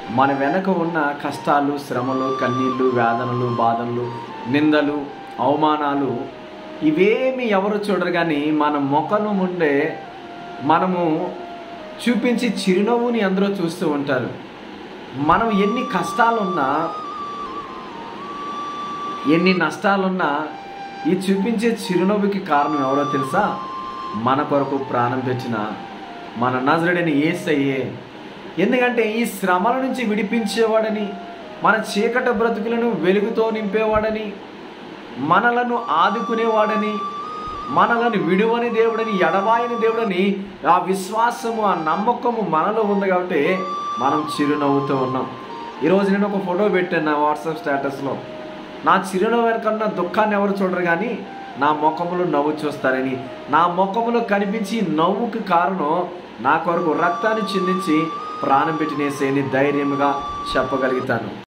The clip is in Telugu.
మన వెనక ఉన్న కష్టాలు, శ్రమలు, కన్నీళ్ళు, వేదనలు, బాధలు, నిందలు, అవమానాలు ఇవేమి ఎవరు చూడరు. కానీ మన ముఖం ముందే మనము చూపించి చిరునవ్వుని అందరూ చూస్తూ ఉంటారు. మనం ఎన్ని కష్టాలున్నా, ఎన్ని నష్టాలున్నా ఈ చూపించే చిరునవ్వుకి కారణం ఎవరో తెలుసా? మన కొరకు ప్రాణం పెట్టిన మన నజరుడైన యేసయ్యే. ఎందుకంటే ఈ శ్రమల నుంచి విడిపించేవాడని, మన చీకటి బ్రతుకులను వెలుగుతో నింపేవాడని, మనలను ఆదుకునేవాడని, మనలను విడువని దేవుడని, ఎడబాయని దేవుడని ఆ విశ్వాసము, ఆ నమ్మకము మనలో ఉంది. కాబట్టి మనం చిరునవ్వుతూ ఉన్నాం. ఈరోజు నేను ఒక ఫోటో పెట్టాను నా వాట్సాప్ స్టేటస్లో. నా చిరునవ్వు కన్నా దుఃఖాన్ని ఎవరు చూడరు, కానీ నా ముఖములో నవ్వు చూస్తారని. నా ముఖములో కనిపించి నవ్వుకి కారణం నా కొరకు రక్తాన్ని చిందించి ప్రాణం పెట్టినేసేని ధైర్యంగా చెప్పగలుగుతాను.